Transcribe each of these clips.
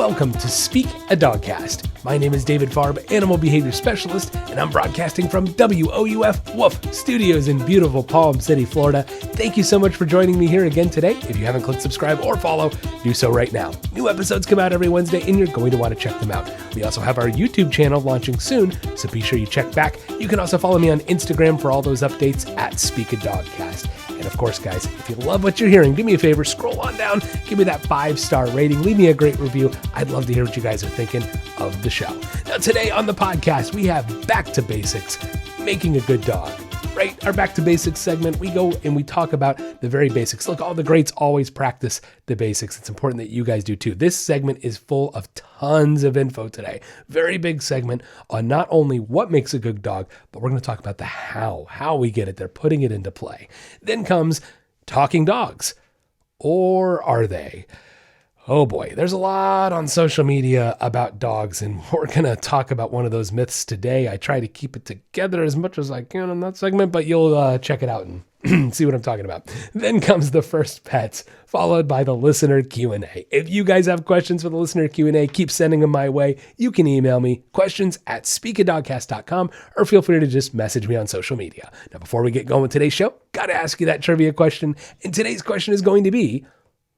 Welcome to Speak a Dogcast. My name is David Farb, Animal Behavior Specialist, and I'm broadcasting from WOUF Woof Studios in beautiful Palm City, Florida. Thank you so much for joining me here again today. If you haven't clicked subscribe or follow, do so right now. New episodes come out every Wednesday, and you're going to want to check them out. We also have our YouTube channel launching soon, so be sure you check back. You can also follow me on Instagram for all those updates at Speak a Dogcast. And of course, guys, if you love what you're hearing, do me a favor, scroll on down, give me that 5-star rating, leave me a great review. I'd love to hear what you guys are thinking of the show. Now, today on the podcast, we have Back to Basics, making a good dog. Right? Our Back to Basics segment, we go and we talk about the very basics. Look, all the greats always practice the basics. It's important that you guys do too. This segment is full of tons of info today. Very big segment on not only what makes a good dog, but we're going to talk about the how we get it there, putting it into play. Then comes talking dogs. Or are they? Oh boy, there's a lot on social media about dogs, and we're going to talk about one of those myths today. I try to keep it together as much as I can in that segment, but you'll check it out and see what I'm talking about. Then comes the first pets, followed by the listener Q&A. If you guys have questions for the listener Q&A, keep sending them my way. You can email me, questions@speakadogcast.com, or feel free to just message me on social media. Now, before we get going with today's show, got to ask you that trivia question, and today's question is going to be,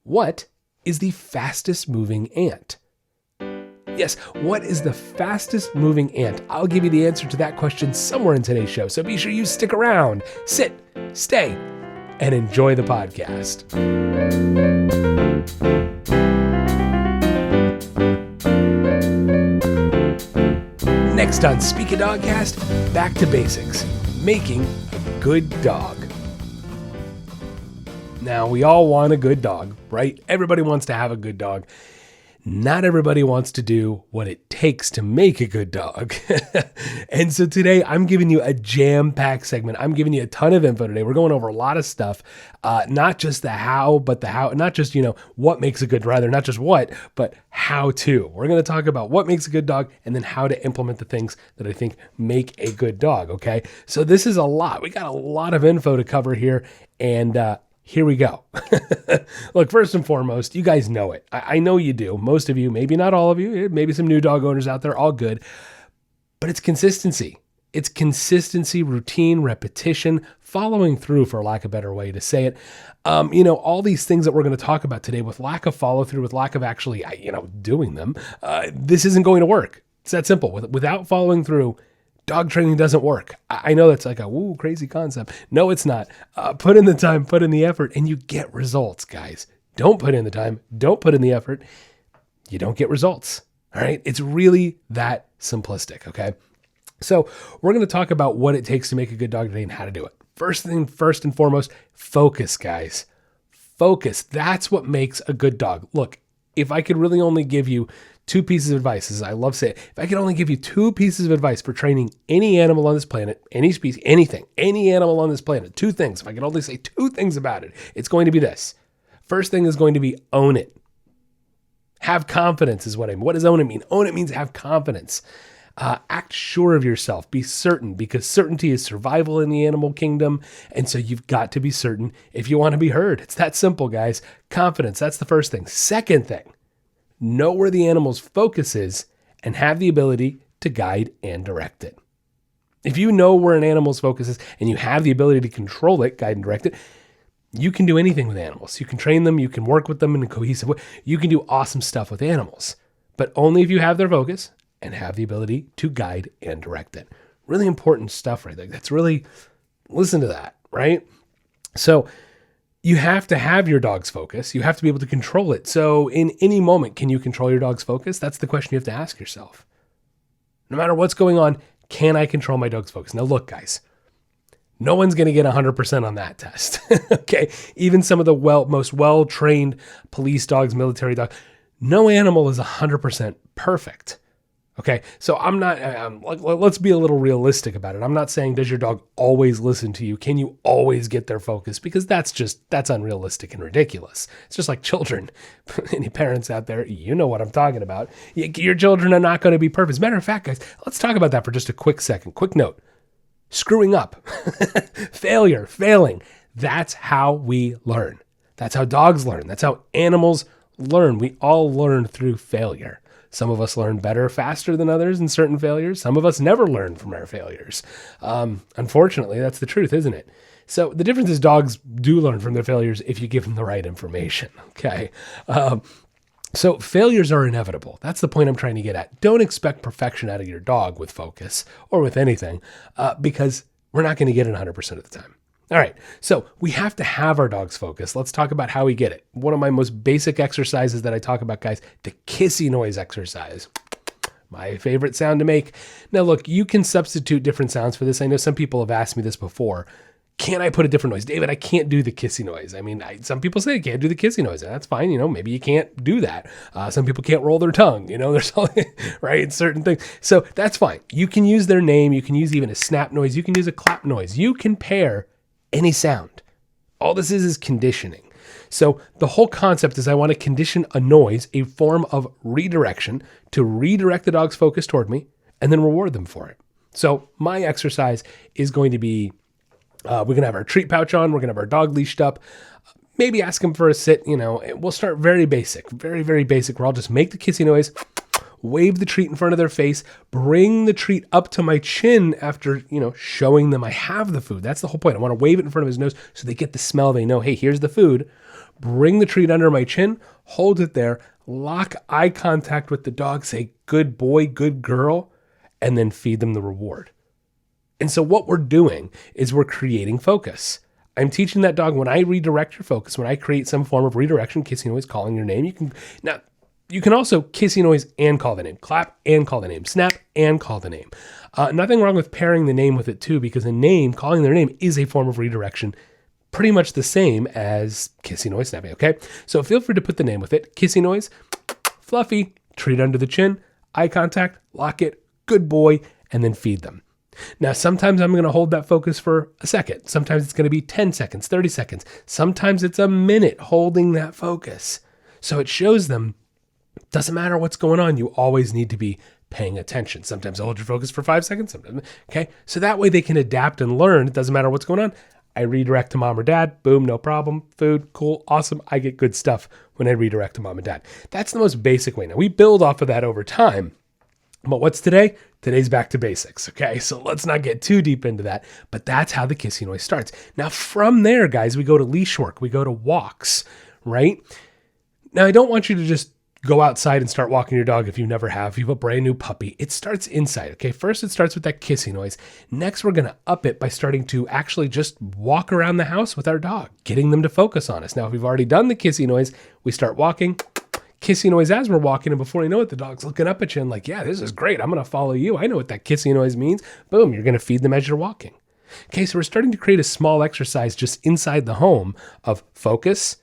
what is the fastest moving ant? Yes, what is the fastest moving ant? I'll give you the answer to that question somewhere in today's show, so be sure you stick around, sit, stay, and enjoy the podcast. Next on Speak a Dogcast, Back to Basics, making a good dog. Now, we all want a good dog, right? Everybody wants to have a good dog. Not everybody wants to do what it takes to make a good dog. And so today I'm giving you a jam-packed segment. I'm giving you a ton of info today. We're going over a lot of stuff, not just the how, but the how, not just, what makes a good, rather, not just what, but how to. We're going to talk about what makes a good dog and then how to implement the things that I think make a good dog, okay? So this is a lot. We got a lot of info to cover here, and here we go. Look, first and foremost, you guys know it. I know you do. Most of you, maybe not all of you, maybe some new dog owners out there, all good. But it's consistency. It's consistency, routine, repetition, following through, for lack of a better way to say it. All these things that we're going to talk about today with lack of follow through, with lack of actually, doing them, this isn't going to work. It's that simple. Without following through, dog training doesn't work. I know that's like a crazy concept. No, it's not. Put in the time, put in the effort, and you get results, guys. Don't put in the time, don't put in the effort, you don't get results. All right? It's really that simplistic, okay? So we're going to talk about what it takes to make a good dog today and how to do it. First and foremost, focus, guys. Focus. That's what makes a good dog. Look, if I could really only give you 2 pieces of advice, as I love saying, if I could only give you 2 pieces of advice for training any animal on this planet, any species, anything, any animal on this planet, 2 things, if I could only say 2 things about it, it's going to be this. First thing is going to be own it. Have confidence is what I mean. What does own it mean? Own it means have confidence. Act sure of yourself. Be certain, because certainty is survival in the animal kingdom. And so you've got to be certain if you want to be heard. It's that simple, guys. Confidence, that's the first thing. Second thing, know where the animal's focus is and have the ability to guide and direct it. If you know where an animal's focus is and you have the ability to control it, guide and direct it, you can do anything with animals. You can train them, you can work with them in a cohesive way. You can do awesome stuff with animals, but only if you have their focus and have the ability to guide and direct it. Really important stuff right there. That's really, listen to that, right? So you have to have your dog's focus. You have to be able to control it. So in any moment, can you control your dog's focus? That's the question you have to ask yourself. No matter what's going on, can I control my dog's focus? Now look, guys, no one's going to get 100% on that test. Okay. Even some of the most well-trained police dogs, military dogs, no animal is 100% perfect. Okay, so I'm not, let's be a little realistic about it. I'm not saying, does your dog always listen to you? Can you always get their focus? Because that's unrealistic and ridiculous. It's just like children. Any parents out there, you know what I'm talking about. Your children are not going to be perfect. As a matter of fact, guys, let's talk about that for just a quick second. Quick note, screwing up, failing. That's how we learn. That's how dogs learn. That's how animals learn. We all learn through failure. Some of us learn better, faster than others in certain failures. Some of us never learn from our failures. Unfortunately, that's the truth, isn't it? So the difference is dogs do learn from their failures if you give them the right information, okay? So failures are inevitable. That's the point I'm trying to get at. Don't expect perfection out of your dog with focus or with anything because we're not going to get it 100% of the time. All right, so we have to have our dog's focus. Let's talk about how we get it. One of my most basic exercises that I talk about, guys, the kissy noise exercise. My favorite sound to make. Now, look, you can substitute different sounds for this. I know some people have asked me this before. Can I put a different noise? David, I can't do the kissy noise. I mean, some people say I can't do the kissy noise. And that's fine. Maybe you can't do that. Some people can't roll their tongue. There's all, right? Certain things. So that's fine. You can use their name. You can use even a snap noise. You can use a clap noise. You can pair any sound. All this is conditioning. So the whole concept is I want to condition a noise, a form of redirection, to redirect the dog's focus toward me and then reward them for it. So my exercise is going to be, we're going to have our treat pouch on. We're going to have our dog leashed up. Maybe ask him for a sit. We'll start very basic, very, very basic, where I'll just make the kissy noise, wave the treat in front of their face, bring the treat up to my chin after, showing them I have the food. That's the whole point. I want to wave it in front of his nose so they get the smell. They know, hey, here's the food. Bring the treat under my chin, hold it there, lock eye contact with the dog, say, good boy, good girl, and then feed them the reward. And so what we're doing is we're creating focus. I'm teaching that dog when I redirect your focus, when I create some form of redirection, kissing noise, calling your name, you can also kissy noise and call the name, clap and call the name, snap and call the name. Nothing wrong with pairing the name with it too, because a name, calling their name, is a form of redirection, pretty much the same as kissy noise, snapping, okay? So feel free to put the name with it. Kissy noise, fluffy, treat under the chin, eye contact, lock it, good boy, and then feed them. Now, sometimes I'm going to hold that focus for a second. Sometimes it's going to be 10 seconds, 30 seconds. Sometimes it's a minute holding that focus. So it shows them, doesn't matter what's going on, you always need to be paying attention. Sometimes I'll hold your focus for 5 seconds. Sometimes, okay? So that way they can adapt and learn. It doesn't matter what's going on. I redirect to mom or dad. Boom, no problem. Food, cool, awesome. I get good stuff when I redirect to mom and dad. That's the most basic way. Now, we build off of that over time. But what's today? Today's back to basics, okay? So let's not get too deep into that. But that's how the kissy noise starts. Now, from there, guys, we go to leash work. We go to walks, right? Now, I don't want you to just go outside and start walking your dog if you never have. If you have a brand new puppy, it starts inside, okay? First, it starts with that kissy noise. Next, we're going to up it by starting to actually just walk around the house with our dog, getting them to focus on us. Now, if we've already done the kissy noise, we start walking, kissy noise as we're walking, and before you know it, the dog's looking up at you and like, yeah, this is great. I'm going to follow you. I know what that kissy noise means. Boom, you're going to feed them as you're walking. Okay, so we're starting to create a small exercise just inside the home of focus,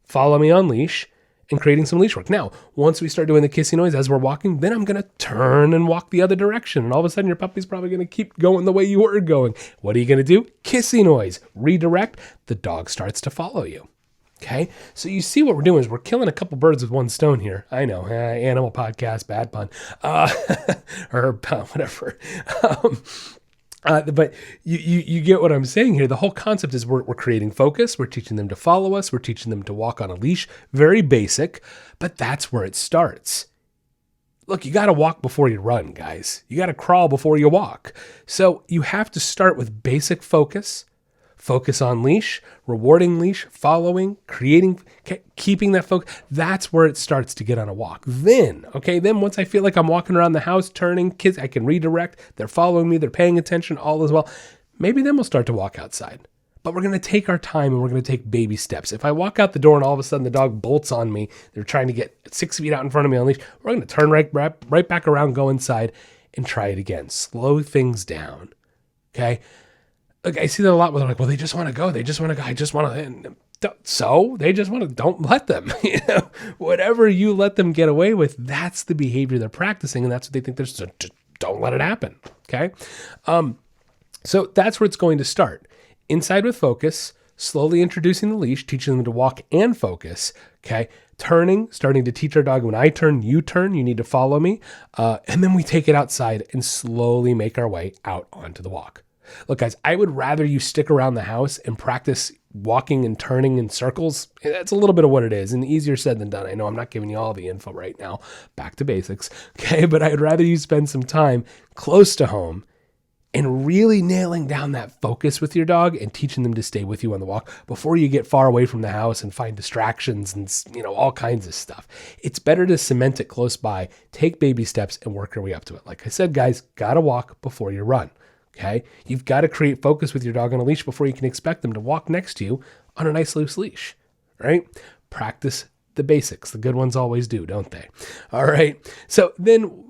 follow me on leash, and creating some leash work. Now, once we start doing the kissy noise as we're walking, then I'm going to turn and walk the other direction. And all of a sudden, your puppy's probably going to keep going the way you were going. What are you going to do? Kissy noise. Redirect. The dog starts to follow you. Okay, so you see what we're doing is we're killing a couple birds with one stone here. I know, animal podcast, bad pun, or whatever. But you get what I'm saying here. The whole concept is we're creating focus. We're teaching them to follow us. We're teaching them to walk on a leash. Very basic, but that's where it starts. Look, you got to walk before you run, guys. You got to crawl before you walk. So you have to start with basic focus. Focus on leash, rewarding leash, following, creating, keeping that focus. That's where it starts to get on a walk. Then once I feel like I'm walking around the house, turning, kids, I can redirect. They're following me. They're paying attention, all is well. Maybe then we'll start to walk outside. But we're going to take our time and we're going to take baby steps. If I walk out the door and all of a sudden the dog bolts on me, they're trying to get 6 feet out in front of me on leash, we're going to turn right back around, go inside, and try it again. Slow things down. Okay? Look, I see that a lot where they're like, well, they just want to go. They just want to go. I just want to. So they just want to, don't let them. Whatever you let them get away with, that's the behavior they're practicing. And that's what they think just don't let it happen. Okay. So that's where it's going to start. Inside with focus, slowly introducing the leash, teaching them to walk and focus. Okay. Turning, starting to teach our dog, when I turn, you need to follow me. And then we take it outside and slowly make our way out onto the walk. Look, guys, I would rather you stick around the house and practice walking and turning in circles. That's a little bit of what it is, and easier said than done. I know I'm not giving you all the info right now. Back to basics, okay? But I'd rather you spend some time close to home and really nailing down that focus with your dog and teaching them to stay with you on the walk before you get far away from the house and find distractions and, all kinds of stuff. It's better to cement it close by, take baby steps, and work your way up to it. Like I said, guys, gotta walk before you run, okay? You've got to create focus with your dog on a leash before you can expect them to walk next to you on a nice loose leash, right? Practice the basics. The good ones always do, don't they? All right. So then,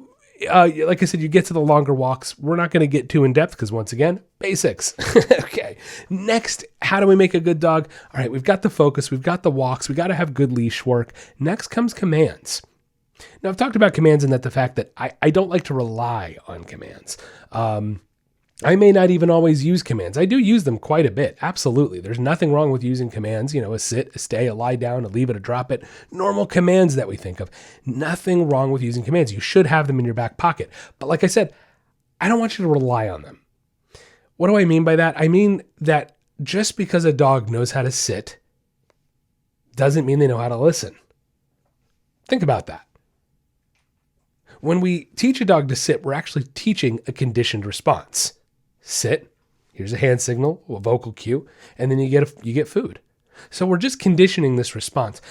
like I said, you get to the longer walks. We're not going to get too in depth because once again, basics. Okay. Next, how do we make a good dog? All right. We've got the focus. We've got the walks. We got to have good leash work. Next comes commands. Now I've talked about commands and that the fact that I don't like to rely on commands. I may not even always use commands. I do use them quite a bit. Absolutely. There's nothing wrong with using commands, a sit, a stay, a lie down, a leave it, a drop it, normal commands that we think of. Nothing wrong with using commands. You should have them in your back pocket. But like I said, I don't want you to rely on them. What do I mean by that? I mean that just because a dog knows how to sit doesn't mean they know how to listen. Think about that. When we teach a dog to sit, we're actually teaching a conditioned response. Sit, here's a hand signal, a vocal cue, and then you get food. So we're just conditioning this response.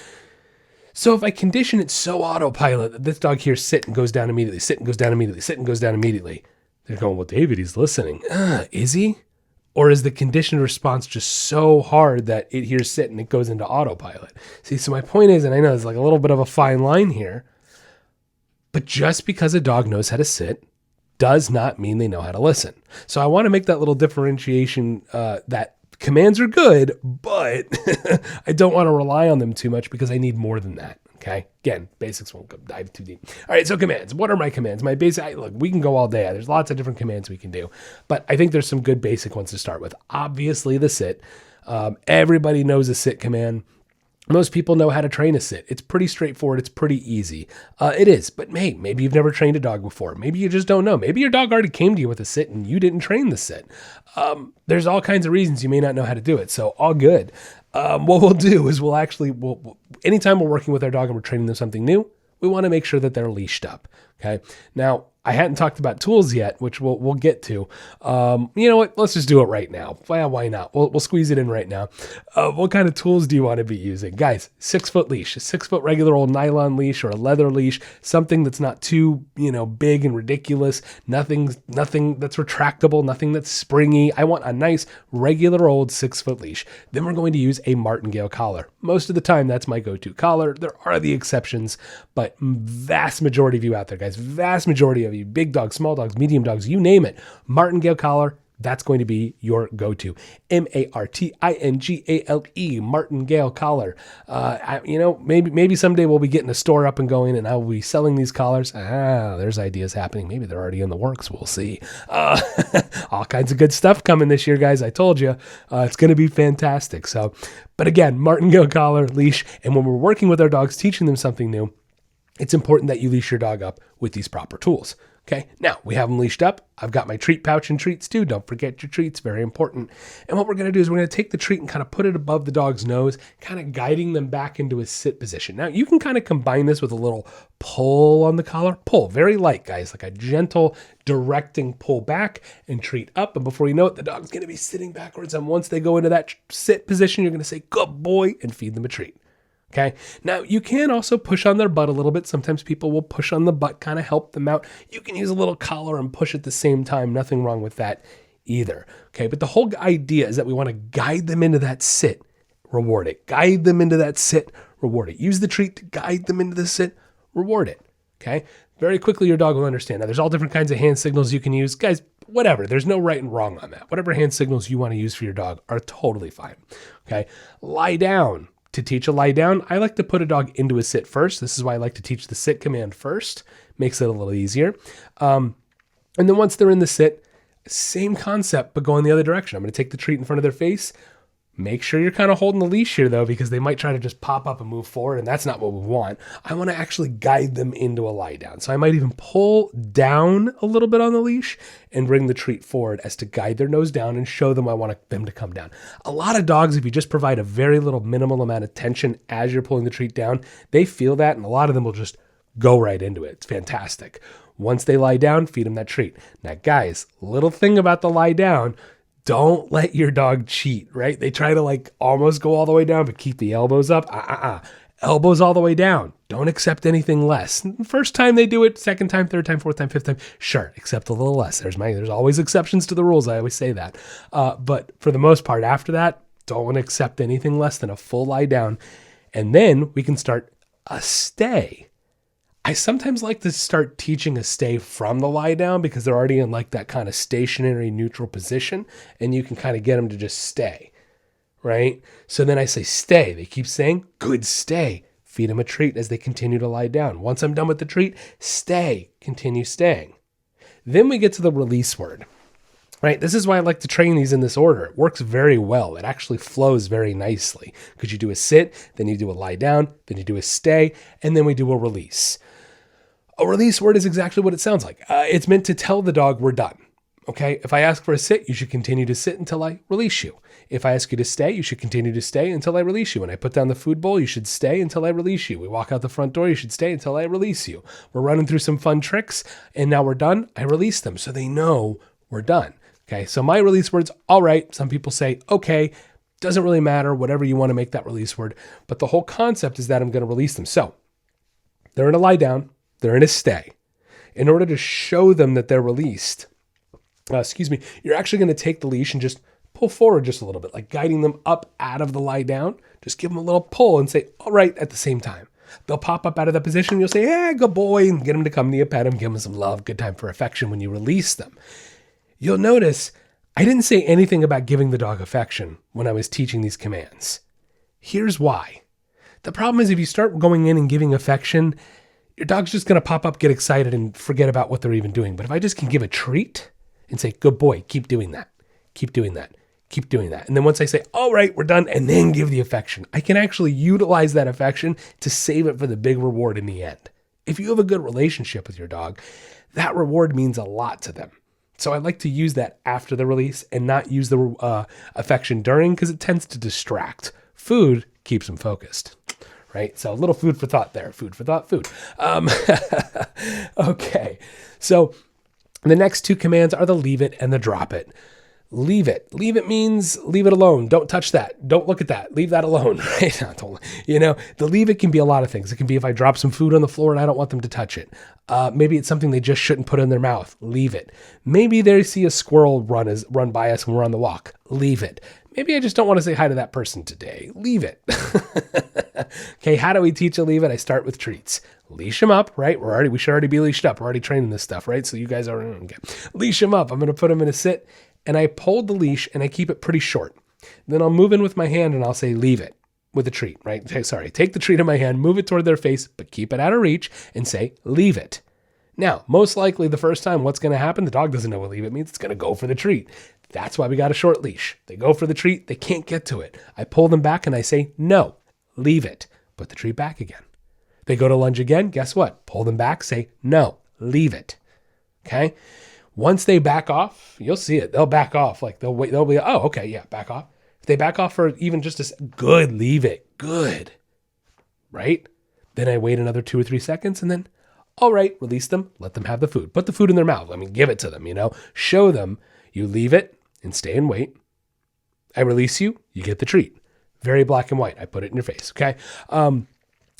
So if I condition it so autopilot that this dog hears sit and goes down immediately, sit and goes down immediately, sit and goes down immediately, they're going, well, David, he's listening. Is he? Or is the conditioned response just so hard that it hears sit and it goes into autopilot? See, so my point is, and I know there's like a little bit of a fine line here, but just because a dog knows how to sit does not mean they know how to listen. So I want to make that little differentiation that commands are good, but I don't want to rely on them too much because I need more than that. Okay. Again, basics won't go dive too deep. All right. So commands. What are my commands? My basic, look, we can go all day. There's lots of different commands we can do, but I think there's some good basic ones to start with. Obviously the sit. Everybody knows a sit command. Most people know how to train a sit. It's pretty straightforward. It's pretty easy. It is, but maybe you've never trained a dog before. Maybe you just don't know. Maybe your dog already came to you with a sit and you didn't train the sit. There's all kinds of reasons you may not know how to do it. So all good. What we'll do is anytime we're working with our dog and we're training them something new, we want to make sure that they're leashed up. Okay. Now, I hadn't talked about tools yet, which we'll get to. You know what? Let's just do it right now. Well, why not? We'll squeeze it in right now. What kind of tools do you want to be using? Guys, 6-foot leash, a 6-foot regular old nylon leash or a leather leash, something that's not too, big and ridiculous, nothing that's retractable, nothing that's springy. I want a nice regular old 6-foot leash. Then we're going to use a martingale collar. Most of the time, that's my go-to collar. There are the exceptions, but vast majority of you out there, guys, vast majority of you, big dogs, small dogs, medium dogs, you name it, martingale collar, that's going to be your go-to. Martingale, martingale collar. Maybe someday we'll be getting a store up and going and I will be selling these collars. There's ideas happening. Maybe they're already in the works. We'll see. All kinds of good stuff coming this year, guys. I told you, it's going to be fantastic. So, but again, martingale collar, leash. And when we're working with our dogs, teaching them something new, it's important that you leash your dog up with these proper tools. Okay, now we have them leashed up. I've got my treat pouch and treats too. Don't forget your treats, very important. And what we're going to do is we're going to take the treat and kind of put it above the dog's nose, kind of guiding them back into a sit position. Now you can kind of combine this with a little pull on the collar. Pull, very light, guys, like a gentle directing pull back and treat up. And before you know it, the dog's going to be sitting backwards. And once they go into that sit position, you're going to say, good boy, and feed them a treat. Okay. Now you can also push on their butt a little bit. Sometimes people will push on the butt, kind of help them out. You can use a little collar and push at the same time. Nothing wrong with that either. Okay. But the whole idea is that we want to guide them into that sit, reward it. Guide them into that sit, reward it. Use the treat to guide them into the sit, reward it. Okay. Very quickly, your dog will understand. Now there's all different kinds of hand signals you can use. Guys, whatever. There's no right and wrong on that. Whatever hand signals you want to use for your dog are totally fine. Okay. Lie down. To teach a lie down, I like to put a dog into a sit first. This is why I like to teach the sit command first. Makes it a little easier. And then once they're in the sit, same concept, but going the other direction. I'm going to take the treat in front of their face, Make sure you're kind of holding the leash here though, because they might try to just pop up and move forward, and that's not what we want. I want to actually guide them into a lie down. So I might even pull down a little bit on the leash and bring the treat forward as to guide their nose down and show them I want them to come down. A lot of dogs, if you just provide a very little minimal amount of tension as you're pulling the treat down, they feel that, and a lot of them will just go right into it. It's fantastic. Once they lie down, feed them that treat. Now guys, little thing about the lie down, don't let your dog cheat, right? They try to like almost go all the way down, but keep the elbows up. Elbows all the way down. Don't accept anything less. First time they do it, second time, third time, fourth time, fifth time, sure, accept a little less. There's always exceptions to the rules. I always say that. But for the most part, after that, don't accept anything less than a full lie down. And then we can start a stay. I sometimes like to start teaching a stay from the lie down because they're already in like that kind of stationary neutral position, and you can kind of get them to just stay, right? So then I say stay. They keep saying, good, stay. Feed them a treat as they continue to lie down. Once I'm done with the treat, stay, continue staying. Then we get to the release word, right? This is why I like to train these in this order. It works very well. It actually flows very nicely because you do a sit, then you do a lie down, then you do a stay, and then we do a release. A release word is exactly what it sounds like. It's meant to tell the dog we're done. Okay? If I ask for a sit, you should continue to sit until I release you. If I ask you to stay, you should continue to stay until I release you. When I put down the food bowl, you should stay until I release you. We walk out the front door, you should stay until I release you. We're running through some fun tricks, and now we're done. I release them so they know we're done. Okay? So my release word's all right. Some people say, okay, doesn't really matter, whatever you want to make that release word. But the whole concept is that I'm going to release them. So they're in a lie down. They're in a stay. In order to show them that they're released, you're actually going to take the leash and just pull forward just a little bit, like guiding them up out of the lie down. Just give them a little pull and say, all right, at the same time. They'll pop up out of that position. You'll say, yeah, good boy, and get them to come to you, pet them, give them some love, good time for affection when you release them. You'll notice I didn't say anything about giving the dog affection when I was teaching these commands. Here's why. The problem is if you start going in and giving affection, your dog's just going to pop up, get excited, and forget about what they're even doing. But if I just can give a treat and say, good boy, keep doing that, keep doing that, keep doing that. And then once I say, all right, we're done, and then give the affection, I can actually utilize that affection to save it for the big reward in the end. If you have a good relationship with your dog, that reward means a lot to them. So I like to use that after the release and not use the affection during because it tends to distract. Food keeps them focused. Right? So a little food for thought there. Food for thought, food. Okay. So the next two commands are the leave it and the drop it. Leave it. Leave it means leave it alone. Don't touch that. Don't look at that. Leave that alone, right? The leave it can be a lot of things. It can be if I drop some food on the floor and I don't want them to touch it. Maybe it's something they just shouldn't put in their mouth. Leave it. Maybe they see a squirrel run by us when we're on the walk. Leave it. Maybe I just don't want to say hi to that person today. Leave it. Okay, how do we teach a leave it? I start with treats. Leash them up, right? We should already be leashed up. We're already training this stuff, right? So you guys are, okay. Leash them up. I'm going to put them in a sit, and I hold the leash, and I keep it pretty short. Then I'll move in with my hand, and I'll say leave it with a treat, right? Take the treat in my hand, move it toward their face, but keep it out of reach, and say leave it. Now, most likely the first time, what's going to happen? The dog doesn't know what leave it means. It's going to go for the treat. That's why we got a short leash. They go for the treat. They can't get to it. I pull them back and I say, no, leave it. Put the treat back again. They go to lunge again. Guess what? Pull them back. Say, no, leave it. Okay. Once they back off, you'll see it. They'll back off. Like they'll wait. They'll be, oh, okay. Yeah. Back off. If they back off for even just a good, leave it. Good. Right. Then I wait another 2 or 3 seconds and then, all right, release them. Let them have the food. Put the food in their mouth. Give it to them, show them you leave it and stay and wait. I release you, you get the treat. Very black and white. I put it in your face, okay?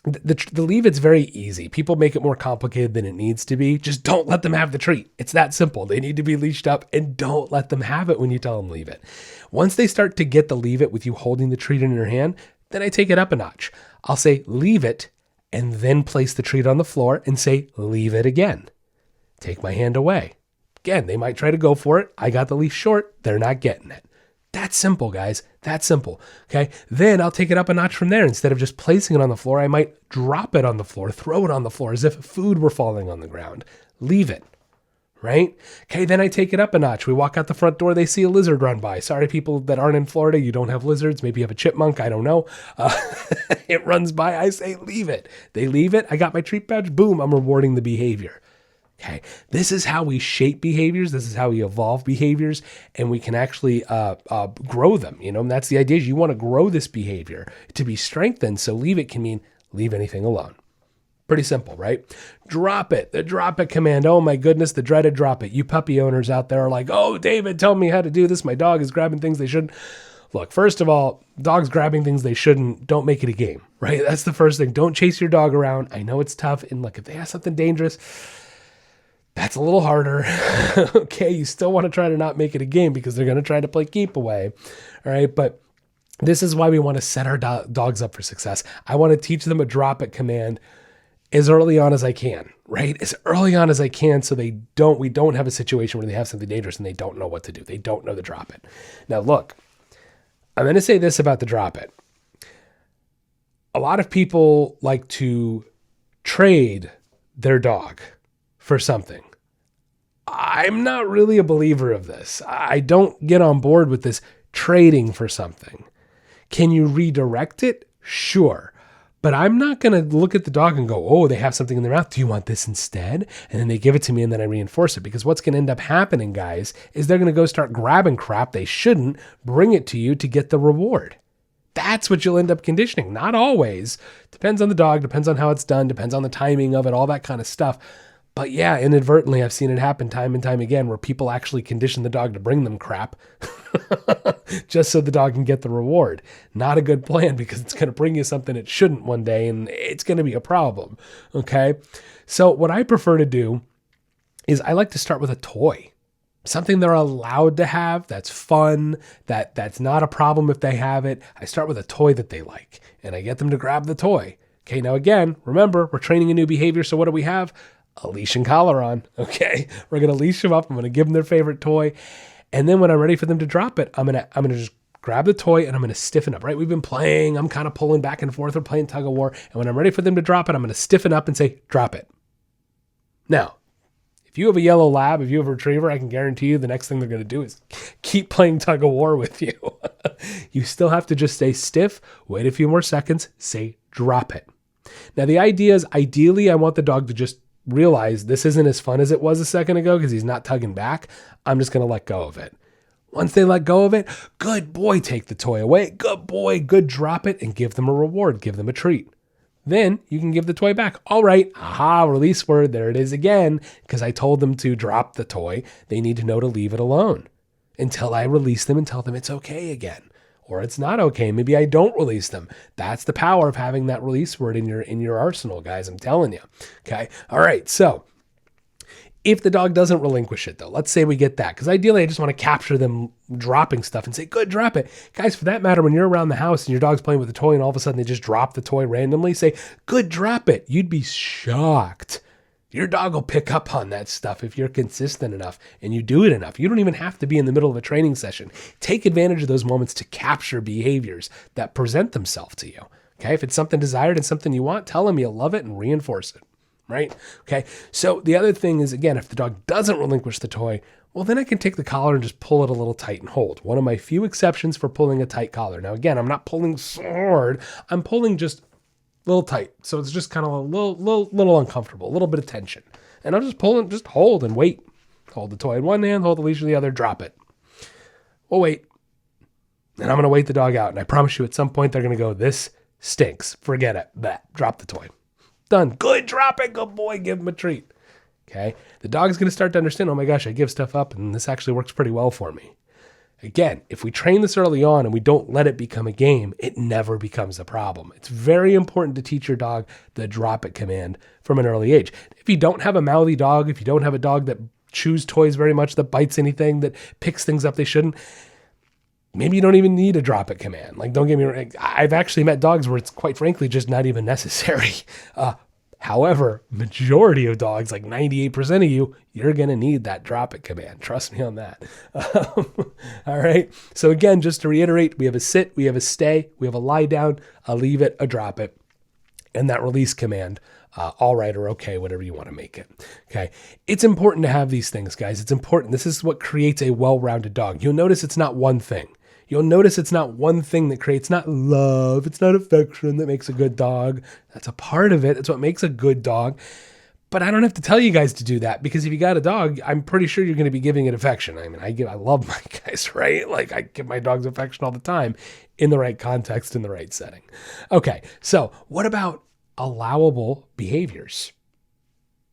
The leave it's very easy. People make it more complicated than it needs to be. Just don't let them have the treat. It's that simple. They need to be leashed up and don't let them have it when you tell them leave it. Once they start to get the leave it with you holding the treat in your hand, then I take it up a notch. I'll say leave it and then place the treat on the floor and say leave it again. Take my hand away. Again, they might try to go for it. I got the leash short. They're not getting it. That's simple, guys. That's simple. Okay. Then I'll take it up a notch from there. Instead of just placing it on the floor, I might drop it on the floor, throw it on the floor as if food were falling on the ground. Leave it. right? Okay, then I take it up a notch. We walk out the front door, they see a lizard run by. Sorry, people that aren't in Florida, you don't have lizards. Maybe you have a chipmunk, I don't know. It runs by, I say, leave it. They leave it, I got my treat pouch, boom, I'm rewarding the behavior. Okay, this is how we shape behaviors. This is how we evolve behaviors, and we can actually grow them. And that's the idea. Is you want to grow this behavior to be strengthened. So leave it can mean leave anything alone. Pretty simple, right? Drop it. The drop it command. Oh my goodness, the dreaded drop it. You puppy owners out there are like, oh, David, tell me how to do this. My dog is grabbing things they shouldn't. Look, first of all, dogs grabbing things they shouldn't, don't make it a game, right? That's the first thing. Don't chase your dog around. I know it's tough. And look, if they have something dangerous, that's a little harder. Okay, you still want to try to not make it a game because they're going to try to play keep away. All right, but this is why we want to set our dogs up for success. I want to teach them a drop it command as early on as I can, right? As early on as I can so we don't have a situation where they have something dangerous and they don't know what to do. They don't know the drop it. Now, look, I'm going to say this about the drop it. A lot of people like to trade their dog for something. I'm not really a believer of this. I don't get on board with this trading for something. Can you redirect it? Sure. But I'm not going to look at the dog and go, oh, they have something in their mouth. Do you want this instead? And then they give it to me and then I reinforce it. Because what's going to end up happening, guys, is they're going to go start grabbing crap they shouldn't, bring it to you to get the reward. That's what you'll end up conditioning. Not always. Depends on the dog, depends on how it's done, depends on the timing of it, all that kind of stuff. But yeah, inadvertently, I've seen it happen time and time again where people actually condition the dog to bring them crap just so the dog can get the reward. Not a good plan because it's going to bring you something it shouldn't one day and it's going to be a problem. Okay. So what I prefer to do is I like to start with a toy, something they're allowed to have. That's fun. That's not a problem if they have it. I start with a toy that they like and I get them to grab the toy. Okay. Now again, remember we're training a new behavior. So what do we have? A leash and collar on. Okay. We're going to leash them up. I'm going to give them their favorite toy. And then when I'm ready for them to drop it, I'm going to just grab the toy and I'm going to stiffen up, right? We've been playing. I'm kind of pulling back and forth. We're playing tug of war. And when I'm ready for them to drop it, I'm going to stiffen up and say, drop it. Now, if you have a yellow lab, if you have a retriever, I can guarantee you the next thing they're going to do is keep playing tug of war with you. You still have to just stay stiff, wait a few more seconds, say, drop it. Now, the idea is ideally, I want the dog to just realize this isn't as fun as it was a second ago because he's not tugging back. I'm just going to let go of it. Once they let go of it, good boy, take the toy away. Good boy, good drop it and give them a reward. Give them a treat. Then you can give the toy back. All right, aha, release word. There it is again because I told them to drop the toy. They need to know to leave it alone until I release them and tell them it's okay again. Or it's not okay. Maybe I don't release them. That's the power of having that release word in your arsenal, guys. I'm telling you. Okay. All right. So if the dog doesn't relinquish it though, let's say we get that. Because ideally I just want to capture them dropping stuff and say, good, drop it. Guys, for that matter, when you're around the house and your dog's playing with a toy and all of a sudden they just drop the toy randomly, say, good, drop it. You'd be shocked. Your dog will pick up on that stuff if you're consistent enough and you do it enough. You don't even have to be in the middle of a training session. Take advantage of those moments to capture behaviors that present themselves to you. Okay. If it's something desired and something you want, tell them you love it and reinforce it. Right. Okay. So the other thing is, again, if the dog doesn't relinquish the toy, well, then I can take the collar and just pull it a little tight and hold. One of my few exceptions for pulling a tight collar. Now, again, I'm not pulling so hard. I'm pulling just little tight. So it's just kind of a little uncomfortable, a little bit of tension. And I'll just pull and just hold and wait. Hold the toy in one hand, hold the leash in the other, drop it. We'll wait. And I'm going to wait the dog out. And I promise you at some point they're going to go, this stinks. Forget it. That. Drop the toy. Done. Good. Drop it. Good boy. Give him a treat. Okay. The dog's going to start to understand, oh my gosh, I give stuff up and this actually works pretty well for me. Again, if we train this early on and we don't let it become a game, it never becomes a problem. It's very important to teach your dog the drop it command from an early age. If you don't have a mouthy dog, if you don't have a dog that chews toys very much, that bites anything, that picks things up they shouldn't, maybe you don't even need a drop it command. Like, don't get me wrong. I've actually met dogs where it's quite frankly just not even necessary. However, majority of dogs, like 98% of you're going to need that drop it command. Trust me on that. All right. So again, just to reiterate, we have a sit, we have a stay, we have a lie down, a leave it, a drop it, and that release command all right or okay, whatever you want to make it. Okay. It's important to have these things, guys. It's important. This is what creates a well-rounded dog. You'll notice it's not one thing. You'll notice it's not one thing that creates not love. It's not affection that makes a good dog. That's a part of it. It's what makes a good dog. But I don't have to tell you guys to do that, because if you got a dog, I'm pretty sure you're going to be giving it affection. I mean, I love my guys, right? Like, I give my dogs affection all the time in the right context, in the right setting. Okay. So what about allowable behaviors,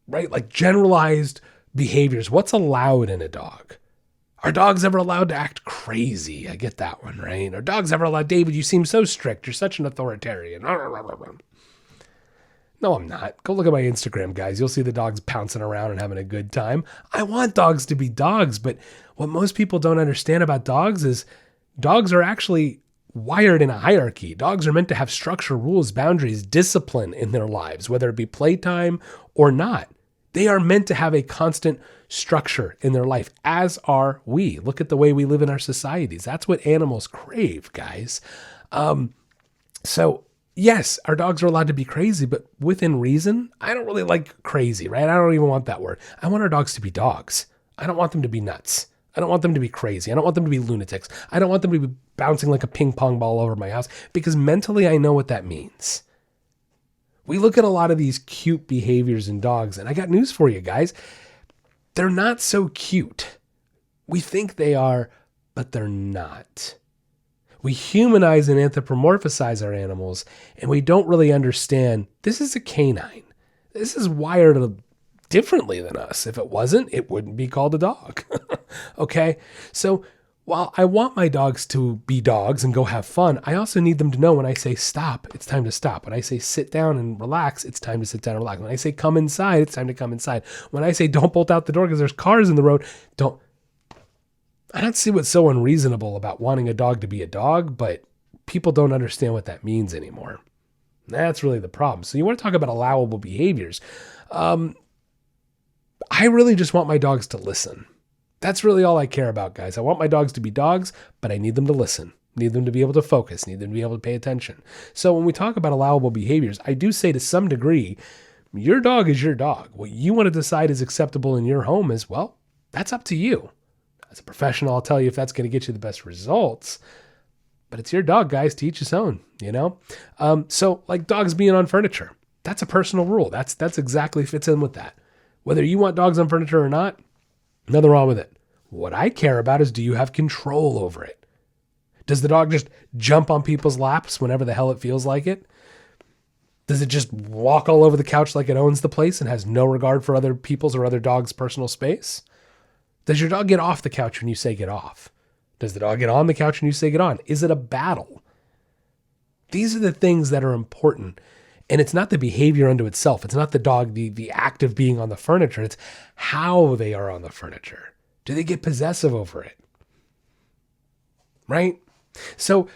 right? Like generalized behaviors. What's allowed in a dog? Are dogs ever allowed to act crazy? I get that one, right? Are dogs ever allowed, David, you seem so strict. You're such an authoritarian. No, I'm not. Go look at my Instagram, guys. You'll see the dogs pouncing around and having a good time. I want dogs to be dogs, but what most people don't understand about dogs is dogs are actually wired in a hierarchy. Dogs are meant to have structure, rules, boundaries, discipline in their lives, whether it be playtime or not. They are meant to have a constant structure in their life, as are we. Look at the way we live in our societies. That's what animals crave, guys. So yes, our dogs are allowed to be crazy, but within reason. I don't really like crazy, right? I don't even want that word. I want our dogs to be dogs. I don't want them to be nuts. I don't want them to be crazy. I don't want them to be lunatics. I don't want them to be bouncing like a ping pong ball over my house, because mentally I know what that means. We look at a lot of these cute behaviors in dogs, and I got news for you guys. They're not so cute. We think they are, but they're not. We humanize and anthropomorphize our animals, and we don't really understand this is a canine. This is wired differently than us. If it wasn't, it wouldn't be called a dog. Okay? So while I want my dogs to be dogs and go have fun, I also need them to know when I say stop, it's time to stop. When I say sit down and relax, it's time to sit down and relax. When I say come inside, it's time to come inside. When I say don't bolt out the door because there's cars in the road, I don't see what's so unreasonable about wanting a dog to be a dog, but people don't understand what that means anymore. That's really the problem. So you want to talk about allowable behaviors. I really just want my dogs to listen. That's really all I care about, guys. I want my dogs to be dogs, but I need them to listen. Need them to be able to focus. Need them to be able to pay attention. So when we talk about allowable behaviors, I do say to some degree, your dog is your dog. What you want to decide is acceptable in your home is, well, that's up to you. As a professional, I'll tell you if that's going to get you the best results, but it's your dog, guys, to each his own, you know? So like dogs being on furniture, that's a personal rule. That's exactly fits in with that. Whether you want dogs on furniture or not, nothing wrong with it. What I care about is, do you have control over it? Does the dog just jump on people's laps whenever the hell it feels like it? Does it just walk all over the couch like it owns the place and has no regard for other people's or other dogs' personal space? Does your dog get off the couch when you say get off? Does the dog get on the couch when you say get on? Is it a battle? These are the things that are important. And it's not the behavior unto itself. It's not the dog, the act of being on the furniture. It's how they are on the furniture. Do they get possessive over it? Right? So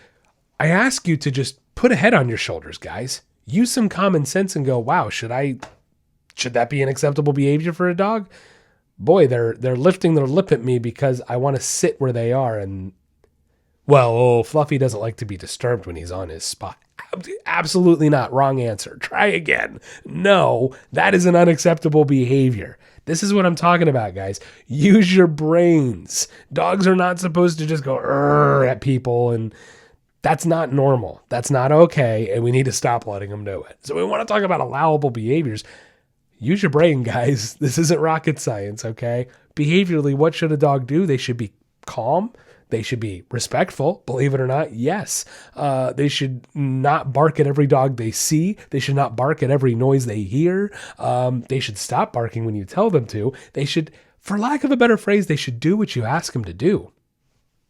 I ask you to just put a head on your shoulders, guys. Use some common sense and go, wow, should that be an acceptable behavior for a dog? Boy, they're lifting their lip at me because I want to sit where they are. And, well, Fluffy doesn't like to be disturbed when he's on his spot. Absolutely not. Wrong answer. Try again. No, that is an unacceptable behavior. This is what I'm talking about, guys. Use your brains. Dogs are not supposed to just go at people, and that's not normal. That's not okay, and we need to stop letting them do it. So we want to talk about allowable behaviors. Use your brain, guys. This isn't rocket science, okay? Behaviorally, what should a dog do? They should be calm. They should be respectful, believe it or not. Yes. They should not bark at every dog they see. They should not bark at every noise they hear. They should stop barking when you tell them to. They should, for lack of a better phrase, they should do what you ask them to do.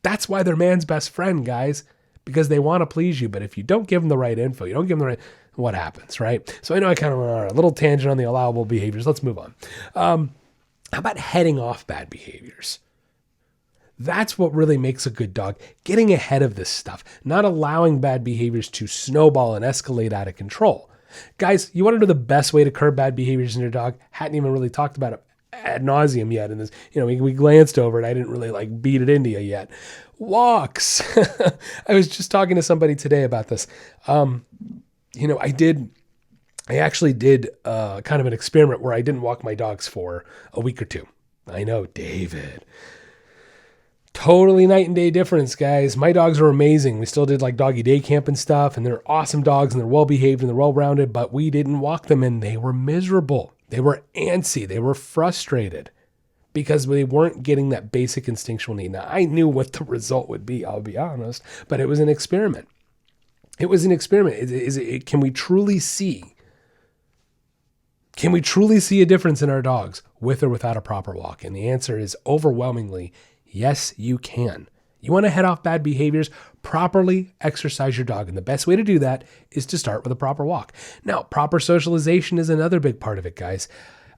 That's why they're man's best friend, guys, because they want to please you. But if you don't give them the right info, you don't give them the right, what happens, right? So I know I kind of went on a little tangent on the allowable behaviors. Let's move on. How about heading off bad behaviors? That's what really makes a good dog. Getting ahead of this stuff, not allowing bad behaviors to snowball and escalate out of control. Guys, you want to know the best way to curb bad behaviors in your dog? Hadn't even really talked about it ad nauseum yet in this. We glanced over it. I didn't really beat it into you yet. Walks. I was just talking to somebody today about this. I did I actually did kind of an experiment where I didn't walk my dogs for a week or two. I know, David. Totally night and day difference, guys. My dogs were amazing. We still did like doggy day camp and stuff, and they're awesome dogs, and they're well behaved and they're well rounded, but we didn't walk them, and they were miserable. They were antsy. They were frustrated because they weren't getting that basic instinctual need. Now, I knew what the result would be, I'll be honest, but it was an experiment. It was an experiment. Can we truly see a difference in our dogs with or without a proper walk? And the answer is overwhelmingly, yes, you can. You want to head off bad behaviors, properly exercise your dog. And the best way to do that is to start with a proper walk. Now, proper socialization is another big part of it, guys.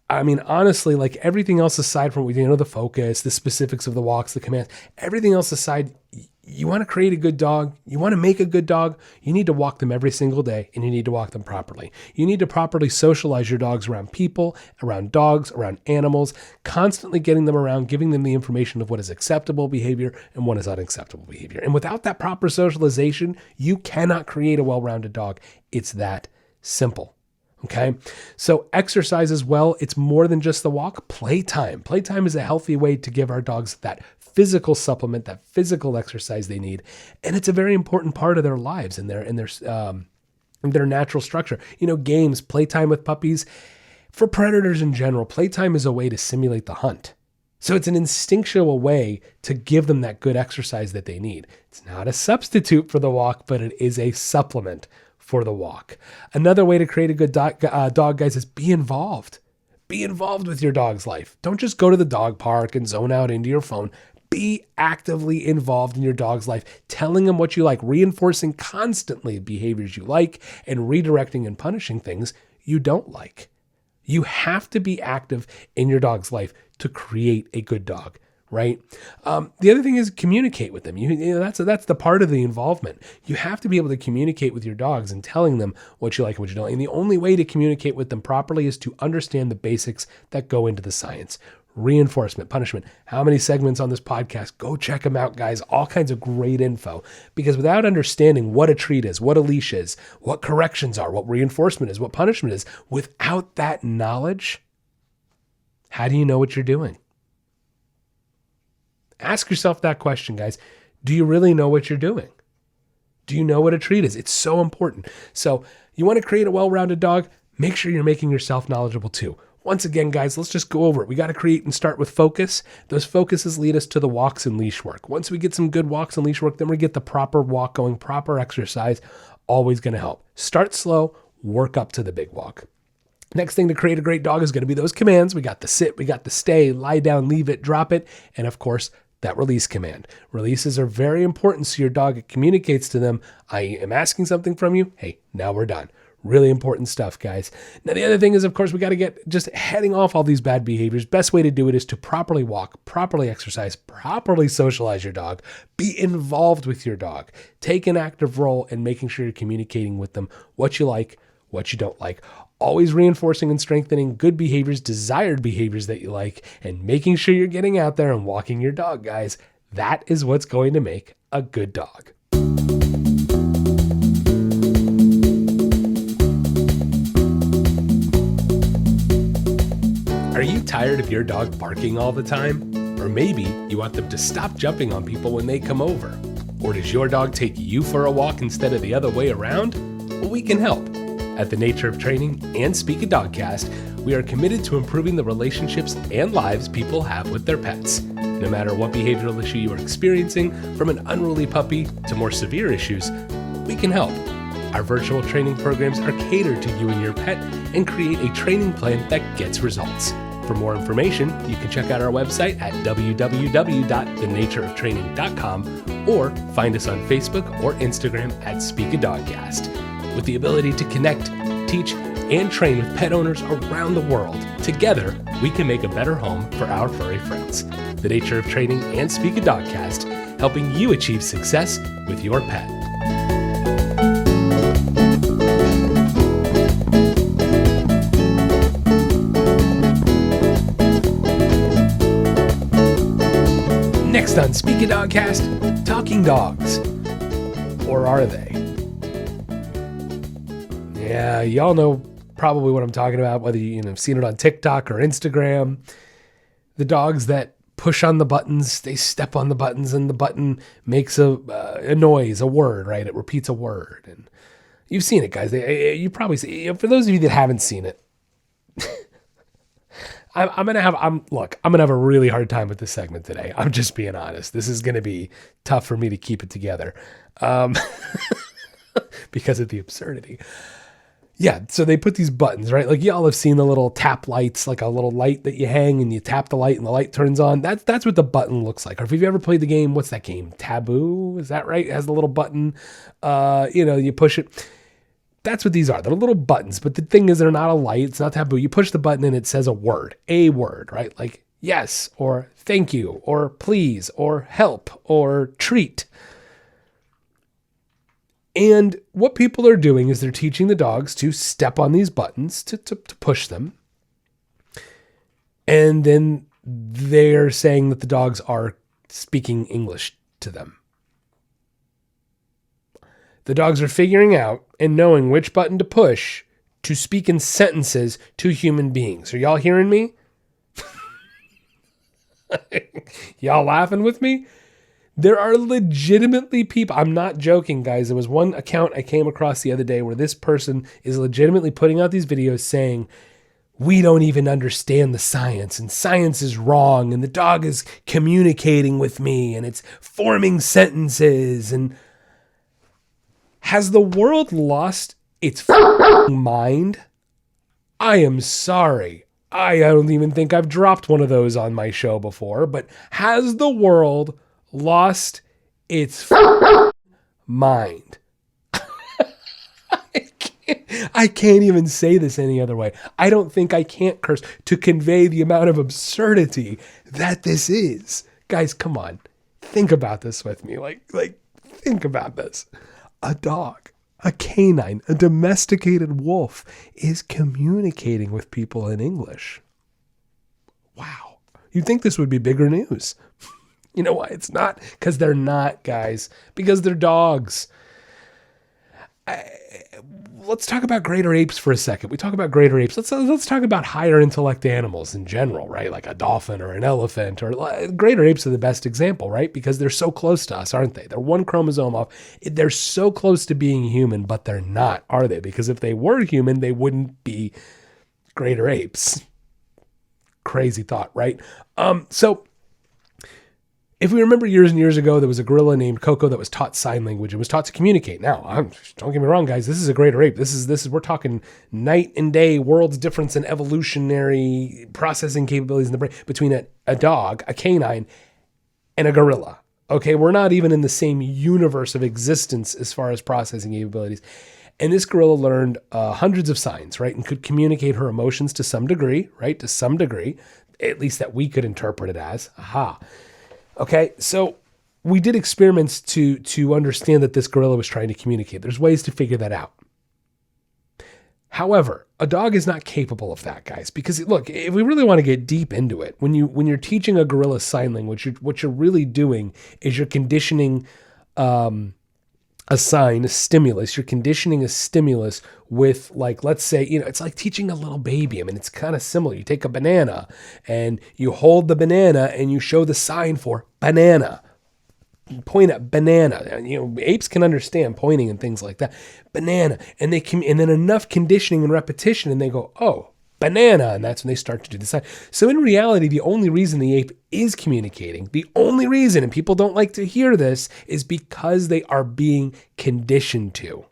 I mean, honestly, like everything else aside from, the focus, the specifics of the walks, the commands, everything else aside, you want to create a good dog. You want to make a good dog. You need to walk them every single day, and you need to walk them properly. You need to properly socialize your dogs around people, around dogs, around animals, constantly getting them around, giving them the information of what is acceptable behavior and what is unacceptable behavior. And without that proper socialization, you cannot create a well-rounded dog. It's that simple. Okay. So exercise as well. It's more than just the walk. Playtime. Playtime is a healthy way to give our dogs that physical supplement, that physical exercise they need. And it's a very important part of their lives and their natural structure. Games, playtime with puppies. For predators in general, playtime is a way to simulate the hunt. So it's an instinctual way to give them that good exercise that they need. It's not a substitute for the walk, but it is a supplement for the walk. Another way to create a good dog, guys, is be involved. Be involved with your dog's life. Don't just go to the dog park and zone out into your phone. Be actively involved in your dog's life, telling them what you like, reinforcing constantly behaviors you like, and redirecting and punishing things you don't like. You have to be active in your dog's life to create a good dog. Right. The other thing is communicate with them. That's the part of the involvement. You have to be able to communicate with your dogs and telling them what you like and what you don't. And the only way to communicate with them properly is to understand the basics that go into the science. Reinforcement, punishment. How many segments on this podcast? Go check them out, guys. All kinds of great info. Because without understanding what a treat is, what a leash is, what corrections are, what reinforcement is, what punishment is, without that knowledge, how do you know what you're doing? Ask yourself that question, guys. Do you really know what you're doing? Do you know what a treat is? It's so important. So you want to create a well-rounded dog? Make sure you're making yourself knowledgeable too. Once again, guys, let's just go over it. We got to create and start with focus. Those focuses lead us to the walks and leash work. Once we get some good walks and leash work, then we get the proper walk going, proper exercise. Always going to help. Start slow, work up to the big walk. Next thing to create a great dog is going to be those commands. We got the sit, we got the stay, lie down, leave it, drop it, and of course, that release command. Releases are very important so your dog communicates to them, I am asking something from you. Hey, now we're done. Really important stuff, guys. Now, the other thing is, of course, we got to get just heading off all these bad behaviors. Best way to do it is to properly walk, properly exercise, properly socialize your dog. Be involved with your dog. Take an active role in making sure you're communicating with them what you like, what you don't like. Always reinforcing and strengthening good behaviors, desired behaviors that you like, and making sure you're getting out there and walking your dog, guys. That is what's going to make a good dog. Are you tired of your dog barking all the time? Or maybe you want them to stop jumping on people when they come over? Or does your dog take you for a walk instead of the other way around? Well, we can help. At the Nature of Training and Speak a Dogcast, we are committed to improving the relationships and lives people have with their pets. No matter what behavioral issue you are experiencing, from an unruly puppy to more severe issues, we can help. Our virtual training programs are catered to you and your pet and create a training plan that gets results. For more information, you can check out our website at www.thenatureoftraining.com or find us on Facebook or Instagram at Speak a Dogcast. With the ability to connect, teach, and train with pet owners around the world, together we can make a better home for our furry friends. The Nature of Training and Speak a Dogcast, helping you achieve success with your pet. Next on Speak a Dogcast, talking dogs. Or are they? Yeah, y'all know probably what I'm talking about, whether you've seen it on TikTok or Instagram. The dogs that push on the buttons, they step on the buttons and the button makes a noise, a word, right? It repeats a word. And you've seen it, guys. You probably see. For those of you that haven't seen it, I'm gonna have a really hard time with this segment today. I'm just being honest. This is gonna be tough for me to keep it together, because of the absurdity. Yeah, so they put these buttons, right? Like y'all have seen the little tap lights, like a little light that you hang and you tap the light and the light turns on. That's what the button looks like. Or if you've ever played the game, what's that game? Taboo? Is that right? It has the little button. You push it. That's what these are. They're little buttons. But the thing is, they're not a light. It's not taboo. You push the button and it says a word, right? Like yes, or thank you, or please, or help, or treat. And what people are doing is they're teaching the dogs to step on these buttons, to push them. And then they're saying that the dogs are speaking English to them. The dogs are figuring out and knowing which button to push to speak in sentences to human beings. Are y'all hearing me? Y'all laughing with me? There are legitimately people, I'm not joking, guys. There was one account I came across the other day where this person is legitimately putting out these videos saying, we don't even understand the science and science is wrong and the dog is communicating with me and it's forming sentences. And has the world lost its mind? I am sorry. I don't even think I've dropped one of those on my show before, but has the world lost its mind? I can't even say this any other way. I don't think I can't curse to convey the amount of absurdity that this is. Guys, come on. Think about this with me. Like think about this. A dog, a canine, a domesticated wolf is communicating with people in English. Wow. You'd think this would be bigger news. You know why it's not? Because they're not, guys. Because they're dogs. Let's talk about greater apes for a second. We talk about greater apes. Let's talk about higher intellect animals in general, right? Like a dolphin or an elephant. Or greater apes are the best example, right? Because they're so close to us, aren't they? They're one chromosome off. They're so close to being human, but they're not, are they? Because if they were human, they wouldn't be greater apes. Crazy thought, right? So if we remember years and years ago, there was a gorilla named Coco that was taught sign language and was taught to communicate. Now, don't get me wrong, guys. This is a greater ape. This is we're talking night and day, worlds difference in evolutionary processing capabilities in the brain between a dog, a canine, and a gorilla. Okay, we're not even in the same universe of existence as far as processing capabilities. And this gorilla learned hundreds of signs, right, and could communicate her emotions to some degree, right, to some degree, at least that we could interpret it as. Aha. Okay, so we did experiments to understand that this gorilla was trying to communicate. There's ways to figure that out. However, a dog is not capable of that, guys, because look, if we really want to get deep into it, when you're teaching a gorilla sign language, what you're really doing is you're conditioning a sign, a stimulus. You're conditioning a stimulus with, like, let's say, it's like teaching a little baby. I mean, it's kind of similar. You take a banana and you hold the banana and you show the sign for banana. Point at banana. And, apes can understand pointing and things like that. Banana. And and then enough conditioning and repetition and they go, oh, banana. And that's when they start to do the sign. So in reality, the only reason the ape is communicating, the only reason, and people don't like to hear this, is because they are being conditioned to.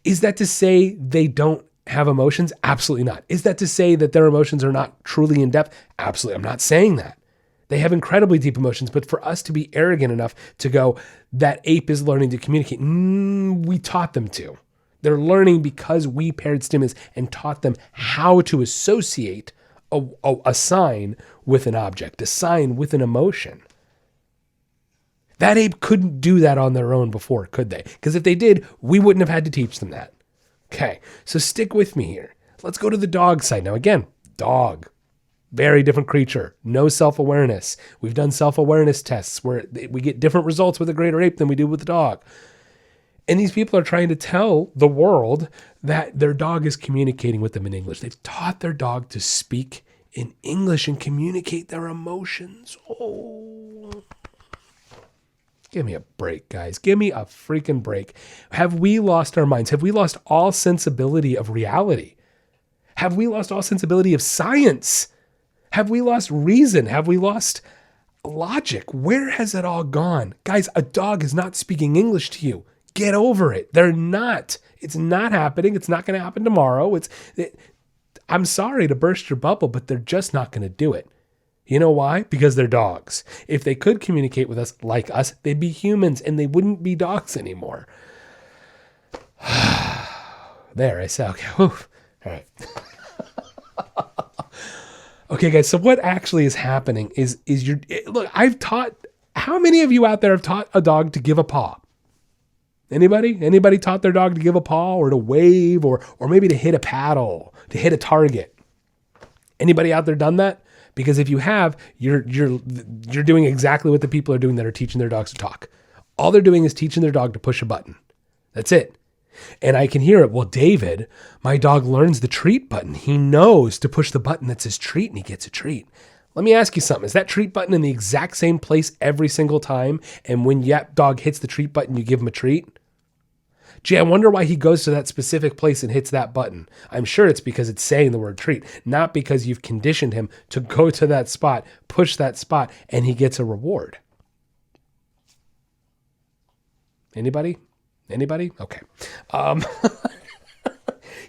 Is that to say they don't have emotions? Absolutely not. Is that to say that their emotions are not truly in depth? Absolutely. I'm not saying that. They have incredibly deep emotions, but for us to be arrogant enough to go, that ape is learning to communicate, we taught them to. They're learning because we paired stimulus and taught them how to associate a sign with an object, a sign with an emotion. That ape couldn't do that on their own before, could they? Because if they did, we wouldn't have had to teach them that. Okay, so stick with me here. Let's go to the dog side. Now again, dog, very different creature, no self-awareness. We've done self-awareness tests where we get different results with a greater ape than we do with the dog. And these people are trying to tell the world that their dog is communicating with them in English. They've taught their dog to speak in English and communicate their emotions. Oh, give me a break, guys. Give me a freaking break. Have we lost our minds? Have we lost all sensibility of reality? Have we lost all sensibility of science? Have we lost reason? Have we lost logic? Where has it all gone? Guys, a dog is not speaking English to you. Get over it. They're not. It's not happening. It's not going to happen tomorrow. I'm sorry to burst your bubble, but they're just not going to do it. You know why? Because they're dogs. If they could communicate with us like us, they'd be humans and they wouldn't be dogs anymore. There, I said, okay. Whew. All right. Okay, guys. So what actually is happening is look, how many of you out there have taught a dog to give a paw? Anybody taught their dog to give a paw or to wave or maybe to hit a paddle, to hit a target? Anybody out there done that? Because if you have, you're doing exactly what the people are doing that are teaching their dogs to talk. All they're doing is teaching their dog to push a button. That's it. And I can hear it. Well, David, my dog learns the treat button. He knows to push the button that says treat and he gets a treat. Let me ask you something. Is that treat button in the exact same place every single time? And when that dog hits the treat button, you give him a treat? Gee, I wonder why he goes to that specific place and hits that button. I'm sure it's because it's saying the word treat, not because you've conditioned him to go to that spot, push that spot, and he gets a reward. Anybody? Okay.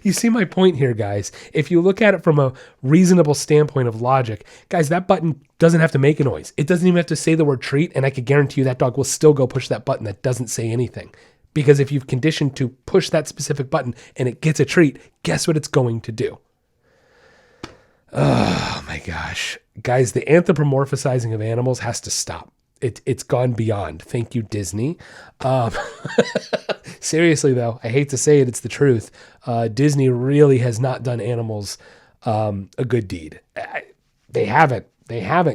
You see my point here, guys. If you look at it from a reasonable standpoint of logic, guys, that button doesn't have to make a noise. It doesn't even have to say the word treat, and I could guarantee you that dog will still go push that button that doesn't say anything. Because if you've conditioned to push that specific button and it gets a treat, guess what it's going to do? Oh my gosh. Guys, the anthropomorphizing of animals has to stop. It's gone beyond. Thank you, Disney. Seriously, though, I hate to say it, it's the truth. Disney really has not done animals a good deed. They haven't,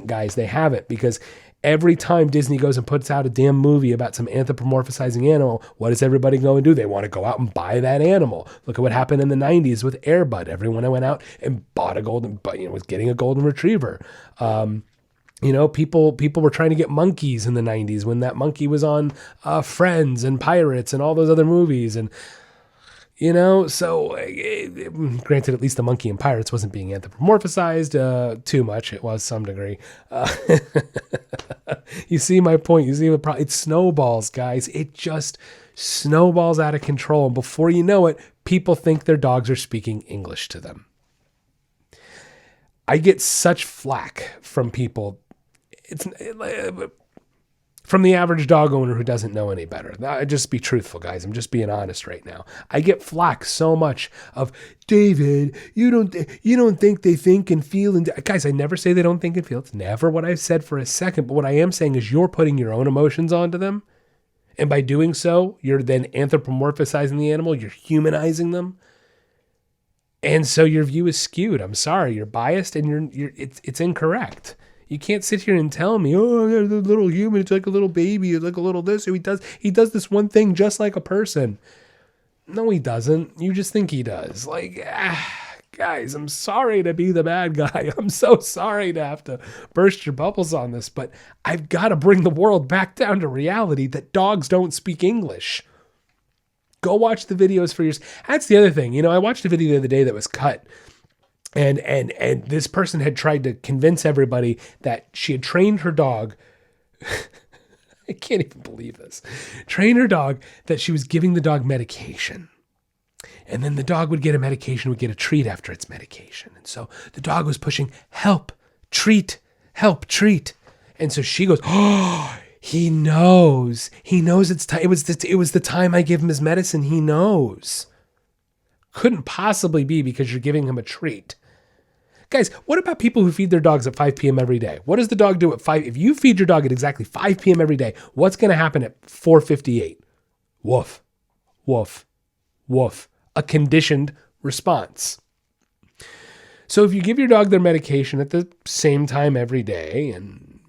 guys. They haven't, because every time Disney goes and puts out a damn movie about some anthropomorphizing animal, what does everybody go and do? They want to go out and buy that animal. Look at what happened in the 90s with Air Bud. Everyone went out and bought was getting a golden retriever. People were trying to get monkeys in the 90s when that monkey was on Friends and Pirates and all those other movies. And, granted, at least the monkey in Pirates wasn't being anthropomorphized too much. It was some degree. You see my point. You see the problem. It snowballs, guys. It just snowballs out of control. And before you know it, people think their dogs are speaking English to them. I get such flack from people. From the average dog owner who doesn't know any better. Just be truthful, guys. I'm just being honest right now. I get flack so much of, David, you don't think they think and feel. And guys, I never say they don't think and feel. It's never what I've said for a second. But what I am saying is you're putting your own emotions onto them. And by doing so, you're then anthropomorphizing the animal. You're humanizing them. And so your view is skewed. I'm sorry. You're biased and it's incorrect. You can't sit here and tell me, oh, the little human, it's like a little baby, it's like a little this. He does this one thing just like a person. No, he doesn't. You just think he does. Guys, I'm sorry to be the bad guy. I'm so sorry to have to burst your bubbles on this, but I've got to bring the world back down to reality that dogs don't speak English. Go watch the videos for yours. That's the other thing. I watched a video the other day that was cut. And this person had tried to convince everybody that she had trained her dog. I can't even believe this. Train her dog that she was giving the dog medication. And then the dog would get a medication, would get a treat after its medication. And so the dog was pushing, help, treat, help, treat. And so she goes, oh, he knows. He knows it's time. It was the time I give him his medicine. He knows. Couldn't possibly be because you're giving him a treat. Guys, what about people who feed their dogs at 5 p.m. every day? What does the dog do at 5? If you feed your dog at exactly 5 p.m. every day, what's going to happen at 4:58? Woof, woof, woof. A conditioned response. So if you give your dog their medication at the same time every day, and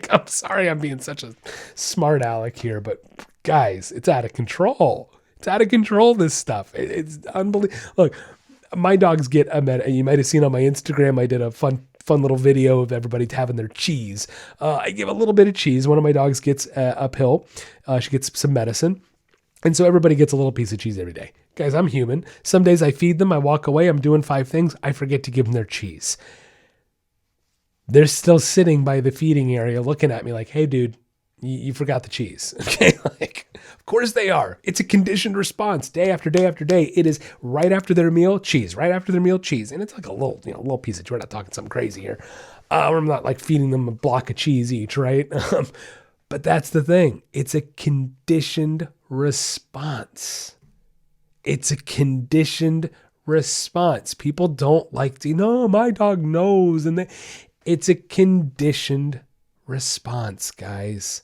I'm sorry I'm being such a smart aleck here, but Guys, it's out of control. It's out of control, this stuff. It's unbelievable. Look, my dogs get you might have seen on my Instagram, I did a fun little video of everybody having their cheese. I give a little bit of cheese. One of my dogs gets uphill. She gets some medicine. And so everybody gets a little piece of cheese every day. Guys, I'm human. Some days I feed them. I walk away. I'm doing 5 things. I forget to give them their cheese. They're still sitting by the feeding area looking at me like, hey, dude, you forgot the cheese. Okay. Of course they are. It's a conditioned response day after day after day. It is right after their meal, cheese, right after their meal, cheese. And it's like a little piece of cheese. We're not talking something crazy here. I'm not like feeding them a block of cheese each, right? But that's the thing. It's a conditioned response. It's a conditioned response. People don't like to, my dog knows. It's a conditioned response, guys.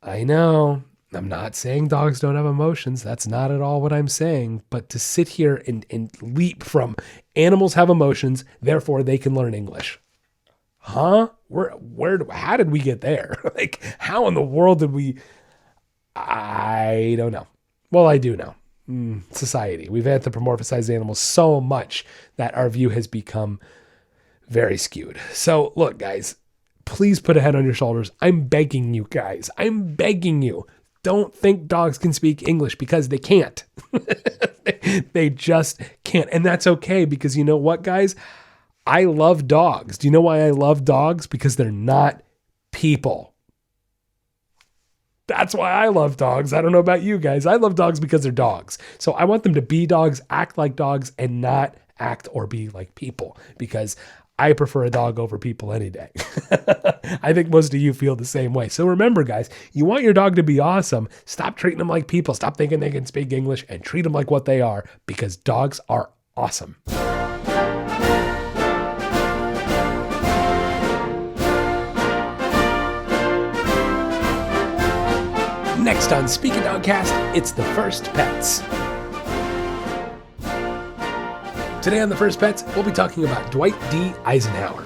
I know. I'm not saying dogs don't have emotions. That's not at all what I'm saying. But to sit here and leap from animals have emotions, therefore they can learn English. Huh? How did we get there? Like, how in the world did we? I don't know. Well, I do know. Society. We've anthropomorphized animals so much that our view has become very skewed. So look, guys, please put a head on your shoulders. I'm begging you guys. I'm begging you. Don't think dogs can speak English because they can't. They just can't. And that's okay because you know what, guys? I love dogs. Do you know why I love dogs? Because they're not people. That's why I love dogs. I don't know about you guys. I love dogs because they're dogs. So I want them to be dogs, act like dogs, and not act or be like people because I prefer a dog over people any day. I think most of you feel the same way. So remember, guys, you want your dog to be awesome. Stop treating them like people. Stop thinking they can speak English and treat them like what they are because dogs are awesome. Next on Speaking Dogcast, it's the First Pets. Today on the First Pets, we'll be talking about Dwight D. Eisenhower.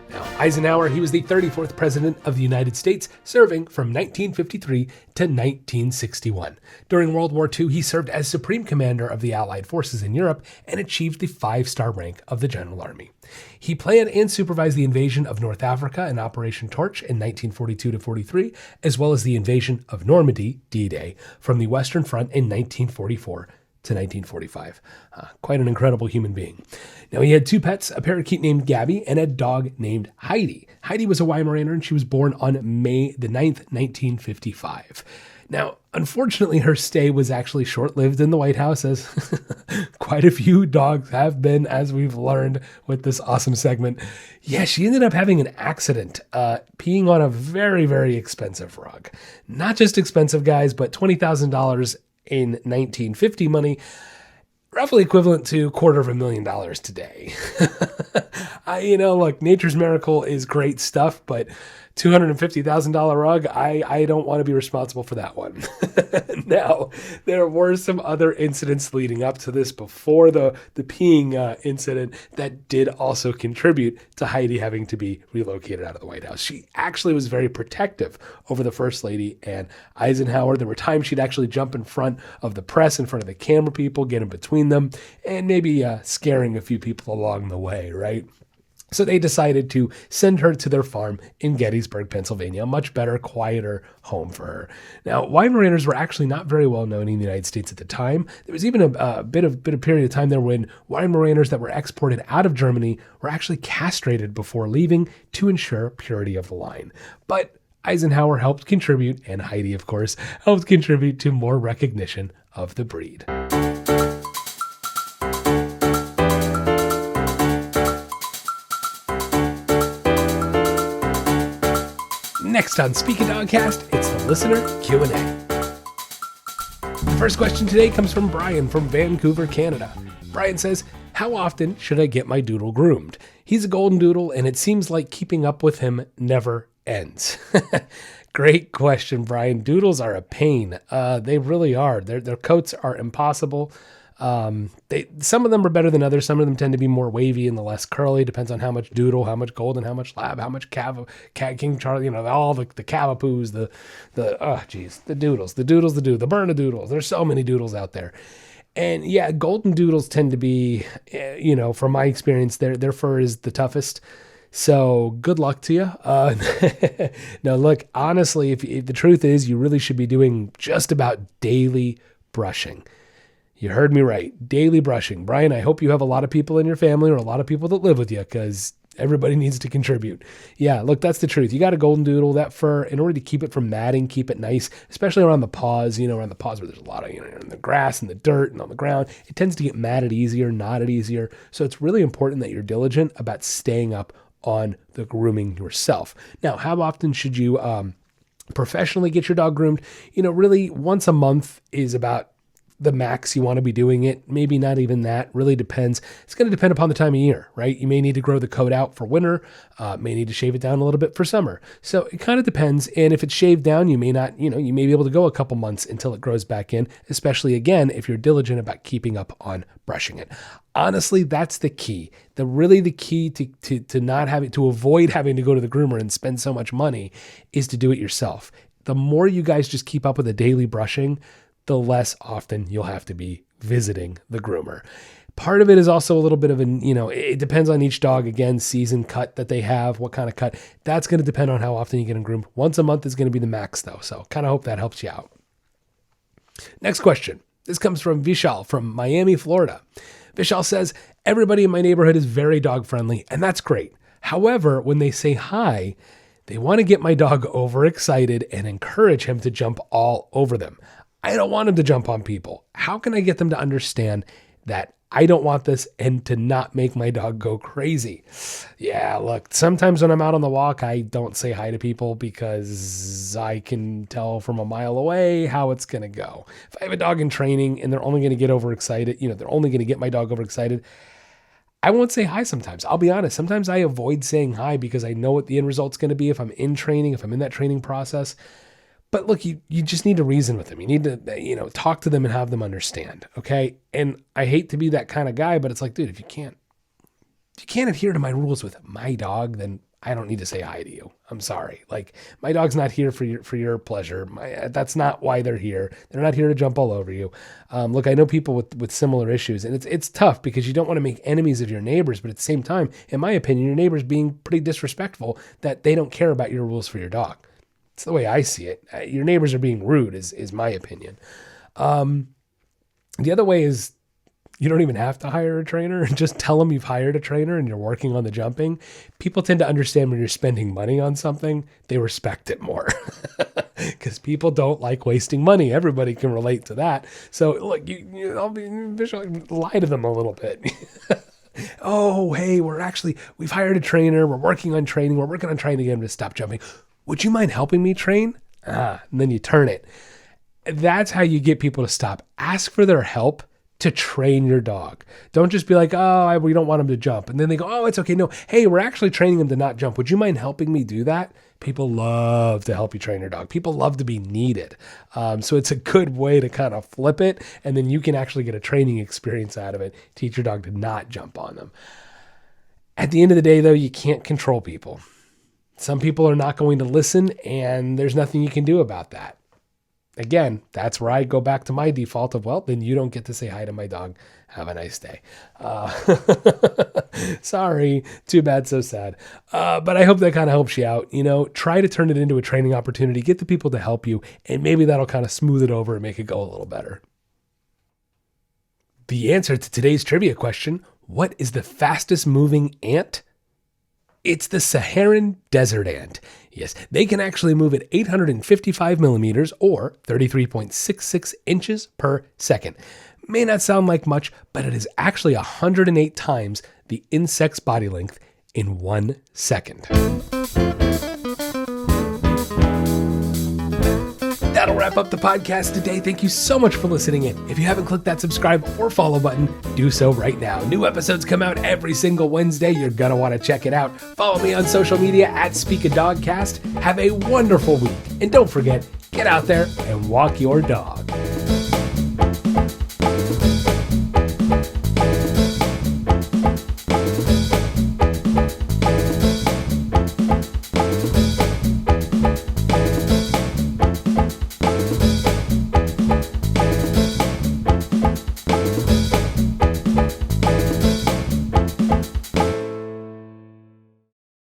Now, Eisenhower, he was the 34th president of the United States, serving from 1953 to 1961. During World War II, he served as Supreme Commander of the Allied forces in Europe and achieved the 5-star rank of the General Army. He planned and supervised the invasion of North Africa in Operation Torch in 1942 to 43, as well as the invasion of Normandy, D-Day, from the Western Front in 1944 to 1945. Quite an incredible human being. Now, he had 2 pets, a parakeet named Gabby and a dog named Heidi. Heidi was a Weimaraner, and she was born on May the 9th, 1955. Now, unfortunately, her stay was actually short-lived in the White House, as quite a few dogs have been, as we've learned with this awesome segment. Yeah, she ended up having an accident, peeing on a very, very expensive rug. Not just expensive, guys, but $20,000 in 1950 money, roughly equivalent to $250,000 today. Look, nature's miracle is great stuff, but $250,000 rug, I don't want to be responsible for that one. Now, there were some other incidents leading up to this before the peeing incident that did also contribute to Heidi having to be relocated out of the White House. She actually was very protective over the First Lady and Eisenhower. There were times she'd actually jump in front of the press, in front of the camera people, get in between them, and maybe scaring a few people along the way, right? So they decided to send her to their farm in Gettysburg, Pennsylvania, a much better, quieter home for her. Now, Weimaraners were actually not very well known in the United States at the time. There was even a bit of period of time there when Weimaraners that were exported out of Germany were actually castrated before leaving to ensure purity of the line. But Eisenhower helped contribute, and Heidi, of course, helped contribute to more recognition of the breed. Next on Speaking Dogcast, it's the listener Q&A. The first question today comes from Brian from Vancouver, Canada. Brian says, how often should I get my doodle groomed? He's a golden doodle, and it seems like keeping up with him never ends. Great question, Brian. Doodles are a pain. They really are. Their coats are impossible. Some of them are better than others. Some of them tend to be more wavy and the less curly. Depends on how much doodle, how much golden, how much lab, how much King Charlie, all the cavapoos, the doodles, the Bernedoodles. There's so many doodles out there. And yeah, golden doodles tend to be, from my experience, their fur is the toughest. So good luck to you. No, look, honestly, if the truth is, you really should be doing just about daily brushing. You heard me right. Daily brushing. Brian, I hope you have a lot of people in your family or a lot of people that live with you, because everybody needs to contribute. Yeah, look, that's the truth. You got a golden doodle, that fur, in order to keep it from matting, keep it nice, especially around the paws, around the paws where there's a lot of, in the grass and the dirt and on the ground, it tends to get matted easier, knotted easier. So it's really important that you're diligent about staying up on the grooming yourself. Now, how often should you professionally get your dog groomed? Really once a month is about the max you want to be doing it. Maybe not even that. Really depends. It's going to depend upon the time of year, right? You may need to grow the coat out for winter, may need to shave it down a little bit for summer. So it kind of depends. And if it's shaved down, you may not, you may be able to go a couple months until it grows back in, especially again, if you're diligent about keeping up on brushing it. Honestly, that's the key. The key to not having to avoid having to go to the groomer and spend so much money is to do it yourself. The more you guys just keep up with the daily brushing, the less often you'll have to be visiting the groomer. Part of it is also a little bit of it depends on each dog. Again, season cut that they have, what kind of cut. That's going to depend on how often you get them groomed. Once a month is going to be the max though. So kind of hope that helps you out. Next question. This comes from Vishal from Miami, Florida. Vishal says, everybody in my neighborhood is very dog friendly, and that's great. However, when they say hi, they want to get my dog overexcited and encourage him to jump all over them. I don't want him to jump on people. How can I get them to understand that I don't want this and to not make my dog go crazy? Yeah, look, sometimes when I'm out on the walk, I don't say hi to people because I can tell from a mile away how it's going to go. If I have a dog in training and they're only going to get overexcited, they're only going to get my dog overexcited, I won't say hi sometimes. I'll be honest. Sometimes I avoid saying hi because I know what the end result's going to be if I'm in training, if I'm in that training process. But look, you just need to reason with them. You need to, talk to them and have them understand. Okay. And I hate to be that kind of guy, but it's like, dude, if you can't adhere to my rules with my dog, then I don't need to say hi to you. I'm sorry. Like, my dog's not here for your pleasure. That's not why they're here. They're not here to jump all over you. Look, I know people with similar issues, and it's tough because you don't want to make enemies of your neighbors, but at the same time, in my opinion, your neighbor's being pretty disrespectful that they don't care about your rules for your dog. It's the way I see it. Your neighbors are being rude is my opinion. The other way is you don't even have to hire a trainer. Just tell them you've hired a trainer and you're working on the jumping. People tend to understand when you're spending money on something, they respect it more because people don't like wasting money. Everybody can relate to that. So look, I'll lie to them a little bit. Oh, hey, we've hired a trainer. We're working on training. We're working on trying to get him to stop jumping. Would you mind helping me train? And then you turn it. That's how you get people to stop. Ask for their help to train your dog. Don't just be like, we don't want him to jump. And then they go, oh, it's okay. No, hey, we're actually training him to not jump. Would you mind helping me do that? People love to help you train your dog. People love to be needed. So it's a good way to kind of flip it. And then you can actually get a training experience out of it. Teach your dog to not jump on them. At the end of the day, though, you can't control people. Some people are not going to listen, and there's nothing you can do about that. Again, that's where I go back to my default of, well, then you don't get to say hi to my dog. Have a nice day. Sorry, too bad, so sad. But I hope that kind of helps you out. Try to turn it into a training opportunity. Get the people to help you, and maybe that'll kind of smooth it over and make it go a little better. The answer to today's trivia question, what is the fastest moving ant? It's the Saharan desert ant. Yes, they can actually move at 855 millimeters or 33.66 inches per second. May not sound like much, but it is actually 108 times the insect's body length in 1 second. That'll wrap up the podcast today. Thank you so much for listening in. If you haven't clicked that subscribe or follow button, do so right now. New episodes come out every single Wednesday. You're going to want to check it out. Follow me on social media at Speak a Dogcast. Have a wonderful week. And don't forget, get out there and walk your dog.